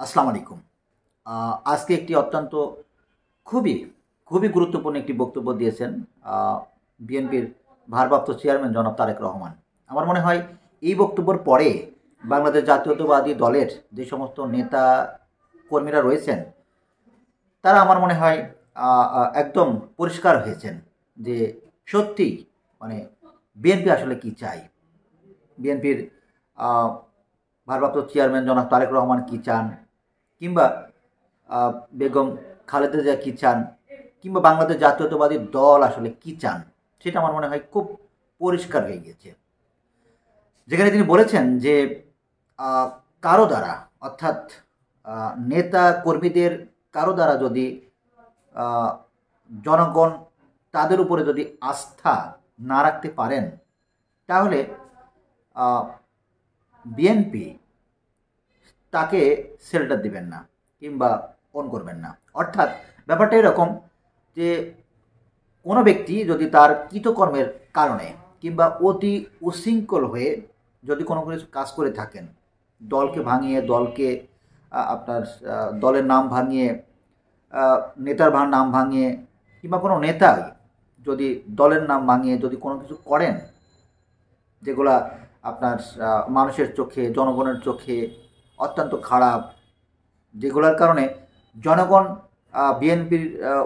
আসসালামু আলাইকুম। আজকে একটি অত্যন্ত খুবই খুবই গুরুত্বপূর্ণ একটি বক্তব্য দিয়েছেন বিএনপির ভারপ্রাপ্ত চেয়ারম্যান জনাব তারেক রহমান। আমার মনে হয় এই বক্তব্যের পরে বাংলাদেশ জাতীয়তাবাদী দলের যে সমস্ত নেতা কর্মীরা রয়েছেন তারা আমার মনে হয় একদম পরিষ্কার হয়েছেন যে সত্যি মানে বিএনপি আসলে কি চায়, বিএনপির ভারপ্রাপ্ত চেয়ারম্যান জনাব তারেক রহমান কি চান, কিংবা বেগম খালেদা জিয়া কী চান, কিংবা বাংলাদেশ জাতীয়তাবাদী দল আসলে কী চান, সেটা আমার মনে হয় খুব পরিষ্কার হয়ে গিয়েছে। যেখানে তিনি বলেছেন যে কারো দ্বারা, অর্থাৎ নেতা কর্মীদের কারো দ্বারা যদি জনগণ তাদের উপরে যদি আস্থা না রাখতে পারেন, তাহলে বিএনপি তাকে শেল্টার দিবেন না কিংবা অন করবেন না। অর্থাৎ ব্যাপারটা এরকম যে কোনো ব্যক্তি যদি তার কৃতকর্মের কারণে কিংবা অতি উশৃঙ্খল হয়ে যদি কোনো কিছু কাজ করে থাকেন, দলকে ভাঙিয়ে, দলকে আপনার দলের নাম ভাঙিয়ে, নেতার নাম ভাঙিয়ে, কিংবা কোনো নেতাই যদি দলের নাম ভাঙিয়ে যদি কোনো কিছু করেন যেগুলা আপনার মানুষের চোখে, জনগণের চোখে অত্যন্ত খারাপ, যেগুলোর কারণে জনগণ বিএনপির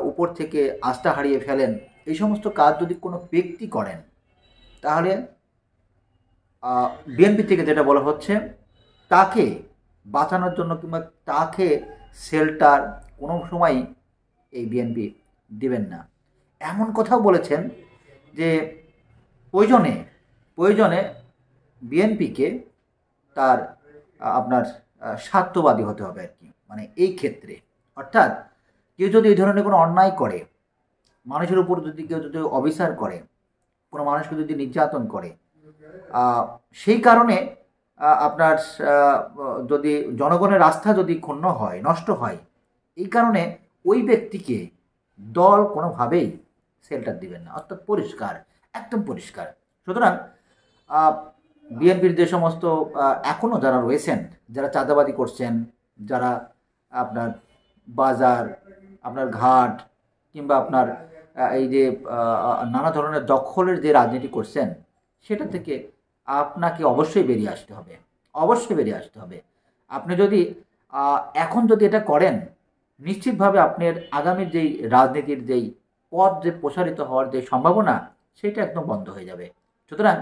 উপর থেকে আস্থা হারিয়ে ফেলেন, এই সমস্ত কাজ যদি কোনো ব্যক্তি করেন, তাহলে বিএনপি থেকে যেটা বলা হচ্ছে তাকে বাঁচানোর জন্য কিংবা তাকে শেল্টার কোনো সময়ই এই বিএনপি দিবেন না। এমন কথাও বলেছেন যে প্রয়োজনে বিএনপিকে তার আপনার স্বার্থবাদী হতে হবে আর কি, মানে এই ক্ষেত্রে। অর্থাৎ কেউ যদি এই ধরনের কোনো অন্যায় করে, মানুষের উপর যদি কেউ যদি অবিচার করে, কোনো মানুষকে যদি নির্যাতন করে, সেই কারণে আপনার যদি জনগণের আস্থা যদি ক্ষুণ্ণ হয়, নষ্ট হয়, এই কারণে ওই ব্যক্তিকে দল কোনোভাবেই শেল্টার দিবেন না। অর্থাৎ পরিষ্কার, একদম পরিষ্কার। সুতরাং বিএনপির যে সমস্ত এখনও যারা রয়েছেন, যারা চাঁদাবাদি করছেন, যারা আপনার বাজার, আপনার ঘাট, কিংবা আপনার এই যে নানা ধরনের দখলের যে রাজনীতি করছেন, সেটা থেকে আপনাকে অবশ্যই বেরিয়ে আসতে হবে, অবশ্যই বেরিয়ে আসতে হবে। আপনি যদি এখন যদি এটা করেন, নিশ্চিতভাবে আপনার আগামীর যেই রাজনীতির যেই পথ যে প্রসারিত হওয়ার যে সম্ভাবনা, সেটা একদম বন্ধ হয়ে যাবে। সুতরাং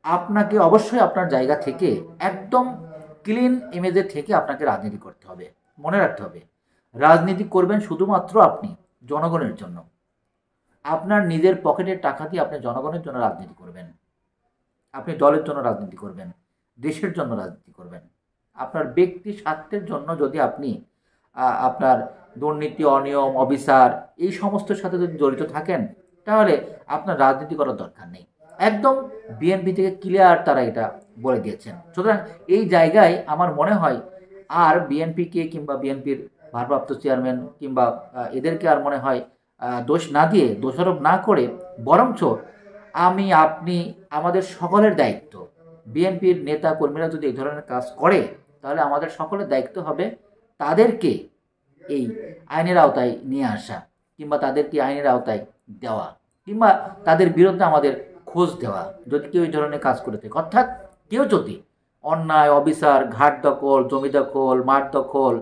আপনাকে অবশ্যই আপনার জায়গা থেকে একদম ক্লিন ইমেজের থেকে আপনাকে রাজনীতি করতে হবে। মনে রাখতে হবে, রাজনীতি করবেন শুধুমাত্র আপনি জনগণের জন্য। আপনার নিজের পকেটের টাকা দিয়ে আপনি জনগণের জন্য রাজনীতি করবেন, আপনি দলের জন্য রাজনীতি করবেন, দেশের জন্য রাজনীতি করবেন। আপনার ব্যক্তি স্বার্থের জন্য যদি আপনি আপনার দুর্নীতি, অনিয়ম, অবিচার এই সমস্ত সাথে যদি জড়িত থাকেন, তাহলে আপনার রাজনীতি করার দরকার নেই। একদম বিএনপি থেকে ক্লিয়ার তারা এটা বলে দিয়েছেন। সুতরাং এই জায়গায় আমার মনে হয় আর বিএনপিকে কিংবা বিএনপির ভারপ্রাপ্ত চেয়ারম্যান কিংবা এদেরকে আর মনে হয় দোষ না দিয়ে, দোষারোপ না করে, বরঞ্চ আমি, আপনি, আমাদের সকলের দায়িত্ব, বিএনপির নেতা কর্মীরা যদি এই ধরনের কাজ করে, তাহলে আমাদের সকলের দায়িত্ব হবে তাদেরকে এই আইনের আওতায় নিয়ে আসা, কিংবা তাদেরকে আইনের আওতায় দেওয়া, কিংবা তাদের বিরুদ্ধে আমাদের খোঁজ দেওয়া যদি কেউ এই ধরনের কাজ করে থাকে। অর্থাৎ কেউ যদি অন্যায়, অবিচার, ঘাট দখল, জমি দখল, মাঠ দখল,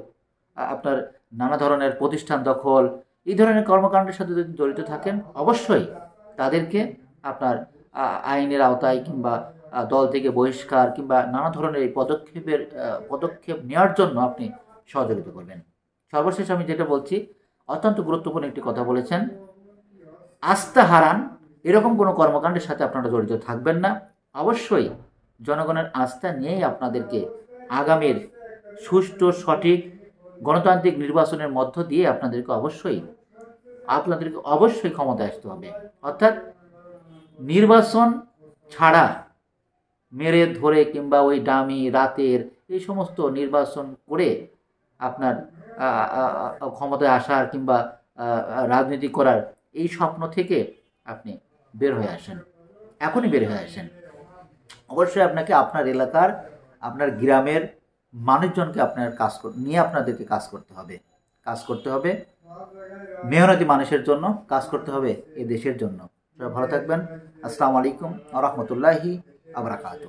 আপনার নানা ধরনের প্রতিষ্ঠান দখল, এই ধরনের কর্মকাণ্ডের সাথে যদি জড়িত থাকেন, অবশ্যই তাদেরকে আপনার আইনের আওতায় কিংবা দল থেকে বহিষ্কার কিংবা নানা ধরনের এই পদক্ষেপ নেওয়ার জন্য আপনি সহযোগিতা করবেন। সর্বশেষ আমি যেটা বলছি, অত্যন্ত গুরুত্বপূর্ণ একটি কথা বলেছেন, আস্থা হারান এরকম কোনো কর্মকাণ্ডের সাথে আপনারা জড়িত থাকবেন না। অবশ্যই জনগণের আস্থা নিয়েই আপনাদেরকে আগামীর সুষ্ঠু, সঠিক গণতান্ত্রিক নির্বাচনের মধ্য দিয়ে আপনাদেরকে অবশ্যই ক্ষমতায় আসতে হবে। অর্থাৎ নির্বাচন ছাড়া মেরে ধরে কিংবা ওই ডামি রাতের এই সমস্ত নির্বাচন করে আপনার ক্ষমতায় আসার কিংবা রাজনীতি করার এই স্বপ্ন থেকে আপনি বের হয়ে আসেন, এখনই বের হয়ে আসেন। অবশ্যই আপনাকে আপনার এলাকার, আপনার গ্রামের মানুষজনকে আপনার নিয়ে আপনাদেরকে কাজ করতে হবে মেহনতি মানুষের জন্য, কাজ করতে হবে এ দেশের জন্য। সবাই ভালো থাকবেন। আসসালামু আলাইকুম ওয়া রাহমাতুল্লাহি ওয়া বারাকাতুহু।